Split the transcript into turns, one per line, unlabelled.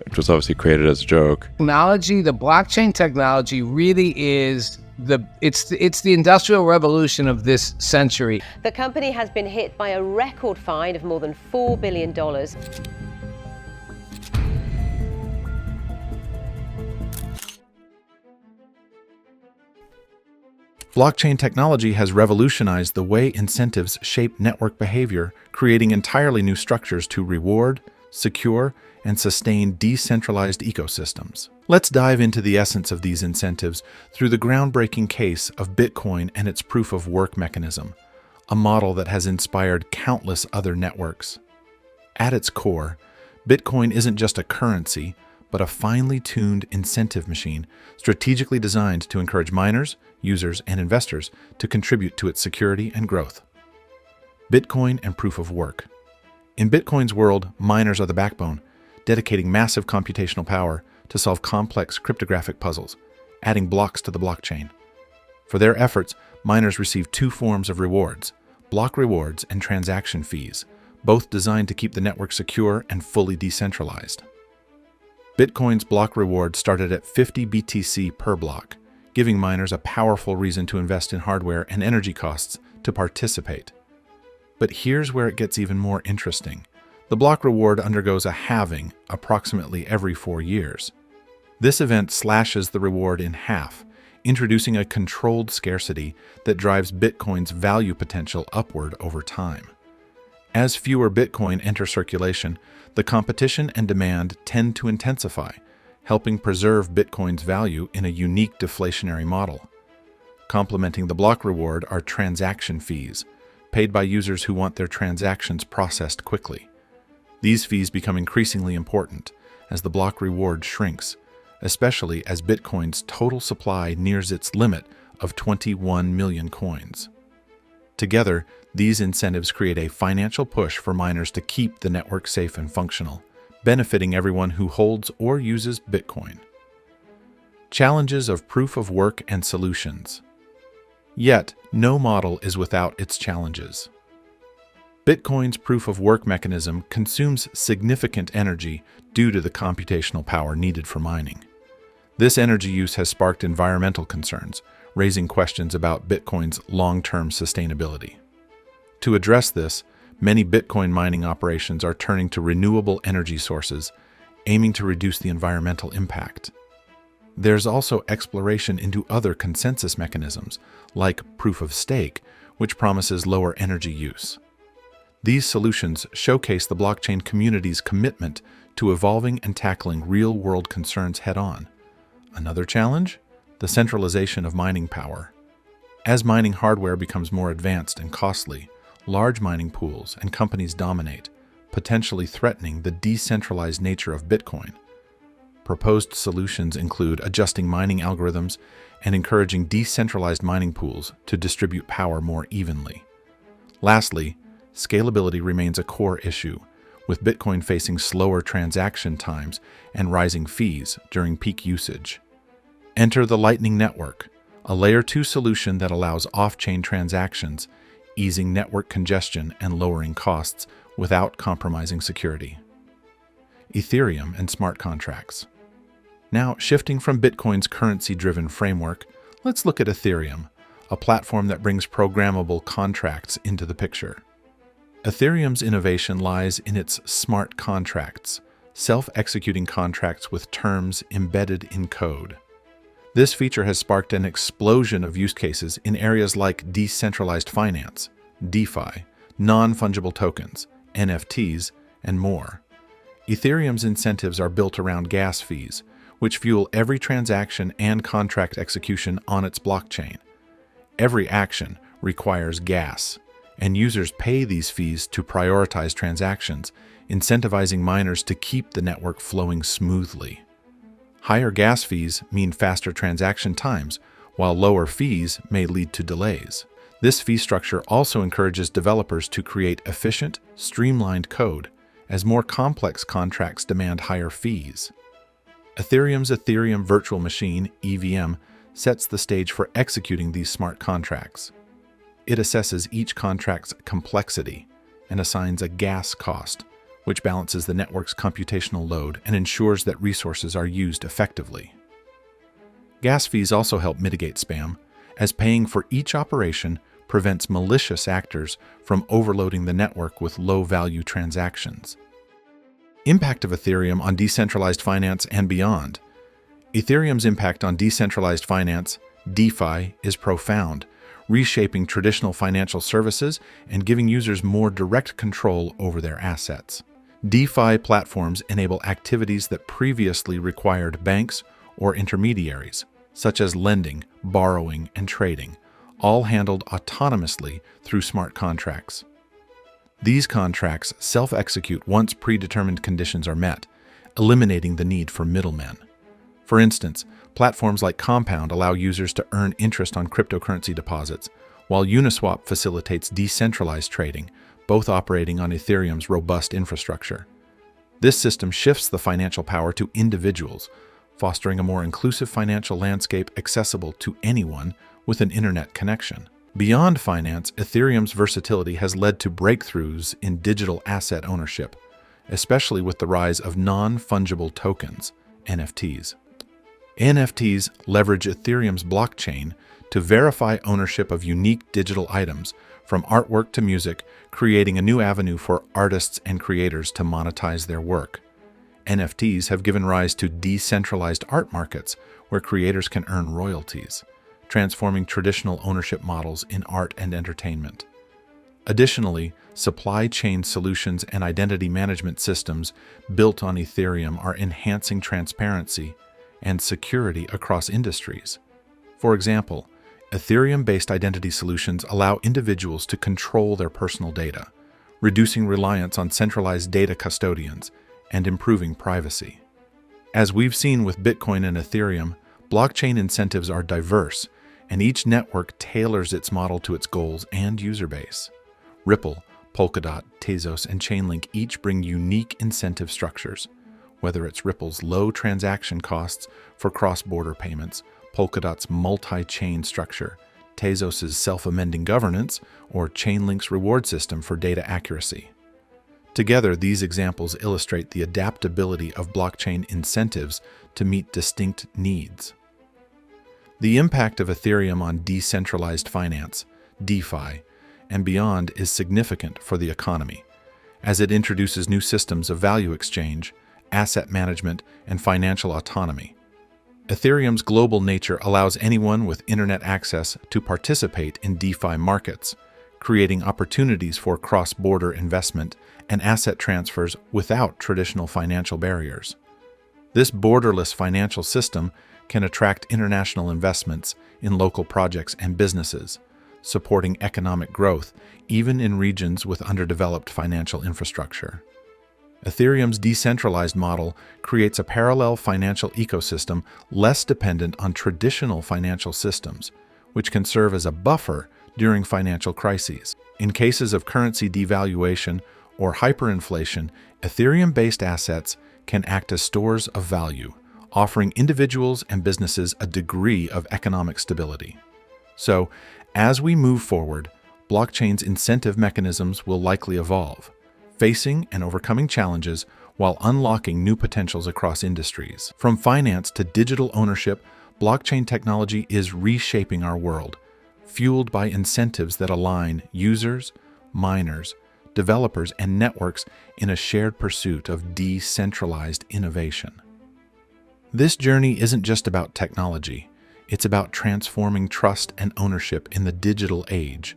which was obviously created as a joke.
Technology, the blockchain technology really is it's the industrial revolution of this century.
The company has been hit by a record fine of more than $4 billion.
Blockchain technology has revolutionized the way incentives shape network behavior, creating entirely new structures to reward, secure, and sustain decentralized ecosystems. Let's dive into the essence of these incentives through the groundbreaking case of Bitcoin and its proof-of-work mechanism, a model that has inspired countless other networks. At its core, Bitcoin isn't just a currency, but a finely tuned incentive machine strategically designed to encourage miners, users, and investors to contribute to its security and growth. Bitcoin and proof of work. In Bitcoin's world, miners are the backbone, dedicating massive computational power to solve complex cryptographic puzzles, adding blocks to the blockchain. For their efforts, miners receive two forms of rewards: block rewards and transaction fees, both designed to keep the network secure and fully decentralized. Bitcoin's block reward started at 50 BTC per block, giving miners a powerful reason to invest in hardware and energy costs to participate. But here's where it gets even more interesting. The block reward undergoes a halving approximately every 4 years. This event slashes the reward in half, introducing a controlled scarcity that drives Bitcoin's value potential upward over time. As fewer Bitcoin enter circulation, the competition and demand tend to intensify, helping preserve Bitcoin's value in a unique deflationary model. Complementing the block reward are transaction fees, paid by users who want their transactions processed quickly. These fees become increasingly important as the block reward shrinks, especially as Bitcoin's total supply nears its limit of 21 million coins. Together, these incentives create a financial push for miners to keep the network safe and functional, benefiting everyone who holds or uses Bitcoin. Challenges of proof of work and solutions. Yet, no model is without its challenges. Bitcoin's proof-of-work mechanism consumes significant energy due to the computational power needed for mining. This energy use has sparked environmental concerns, raising questions about Bitcoin's long-term sustainability. To address this, many Bitcoin mining operations are turning to renewable energy sources, aiming to reduce the environmental impact. There's also exploration into other consensus mechanisms, like proof of stake, which promises lower energy use. These solutions showcase the blockchain community's commitment to evolving and tackling real-world concerns head-on. Another challenge? The centralization of mining power. As mining hardware becomes more advanced and costly, large mining pools and companies dominate, potentially threatening the decentralized nature of Bitcoin. Proposed solutions include adjusting mining algorithms and encouraging decentralized mining pools to distribute power more evenly. Lastly, scalability remains a core issue, with Bitcoin facing slower transaction times and rising fees during peak usage. Enter the Lightning Network, a Layer 2 solution that allows off-chain transactions, easing network congestion and lowering costs without compromising security. Ethereum and smart contracts. Now, shifting from Bitcoin's currency-driven framework, let's look at Ethereum, a platform that brings programmable contracts into the picture. Ethereum's innovation lies in its smart contracts, self-executing contracts with terms embedded in code. This feature has sparked an explosion of use cases in areas like decentralized finance, DeFi, non-fungible tokens, NFTs, and more. Ethereum's incentives are built around gas fees, which fuel every transaction and contract execution on its blockchain. Every action requires gas, and users pay these fees to prioritize transactions, incentivizing miners to keep the network flowing smoothly. Higher gas fees mean faster transaction times, while lower fees may lead to delays. This fee structure also encourages developers to create efficient, streamlined code, as more complex contracts demand higher fees. Ethereum's Ethereum Virtual Machine, EVM, sets the stage for executing these smart contracts. It assesses each contract's complexity and assigns a gas cost, which balances the network's computational load and ensures that resources are used effectively. Gas fees also help mitigate spam, as paying for each operation prevents malicious actors from overloading the network with low-value transactions. Impact of Ethereum on decentralized finance and beyond. Ethereum's impact on decentralized finance, DeFi, is profound, reshaping traditional financial services and giving users more direct control over their assets. DeFi platforms enable activities that previously required banks or intermediaries, such as lending, borrowing, and trading, all handled autonomously through smart contracts. These contracts self-execute once predetermined conditions are met, eliminating the need for middlemen. For instance, platforms like Compound allow users to earn interest on cryptocurrency deposits, while Uniswap facilitates decentralized trading, both operating on Ethereum's robust infrastructure. This system shifts the financial power to individuals, fostering a more inclusive financial landscape accessible to anyone with an internet connection. Beyond finance, Ethereum's versatility has led to breakthroughs in digital asset ownership, especially with the rise of non-fungible tokens, NFTs. NFTs leverage Ethereum's blockchain to verify ownership of unique digital items, from artwork to music, creating a new avenue for artists and creators to monetize their work. NFTs have given rise to decentralized art markets where creators can earn royalties, transforming traditional ownership models in art and entertainment. Additionally, supply chain solutions and identity management systems built on Ethereum are enhancing transparency and security across industries. For example, Ethereum-based identity solutions allow individuals to control their personal data, reducing reliance on centralized data custodians and improving privacy. As we've seen with Bitcoin and Ethereum, blockchain incentives are diverse, and each network tailors its model to its goals and user base. Ripple, Polkadot, Tezos, and Chainlink each bring unique incentive structures, whether it's Ripple's low transaction costs for cross-border payments, Polkadot's multi-chain structure, Tezos' self-amending governance, or Chainlink's reward system for data accuracy. Together, these examples illustrate the adaptability of blockchain incentives to meet distinct needs. The impact of Ethereum on decentralized finance, DeFi, and beyond is significant for the economy, as it introduces new systems of value exchange, asset management, and financial autonomy. Ethereum's global nature allows anyone with internet access to participate in DeFi markets, creating opportunities for cross-border investment and asset transfers without traditional financial barriers. This borderless financial system can attract international investments in local projects and businesses, supporting economic growth even in regions with underdeveloped financial infrastructure. Ethereum's decentralized model creates a parallel financial ecosystem less dependent on traditional financial systems, which can serve as a buffer during financial crises. In cases of currency devaluation or hyperinflation, Ethereum-based assets can act as stores of value, offering individuals and businesses a degree of economic stability. So, as we move forward, blockchain's incentive mechanisms will likely evolve, facing and overcoming challenges while unlocking new potentials across industries. From finance to digital ownership, blockchain technology is reshaping our world, fueled by incentives that align users, miners, developers, and networks in a shared pursuit of decentralized innovation. This journey isn't just about technology, it's about transforming trust and ownership in the digital age,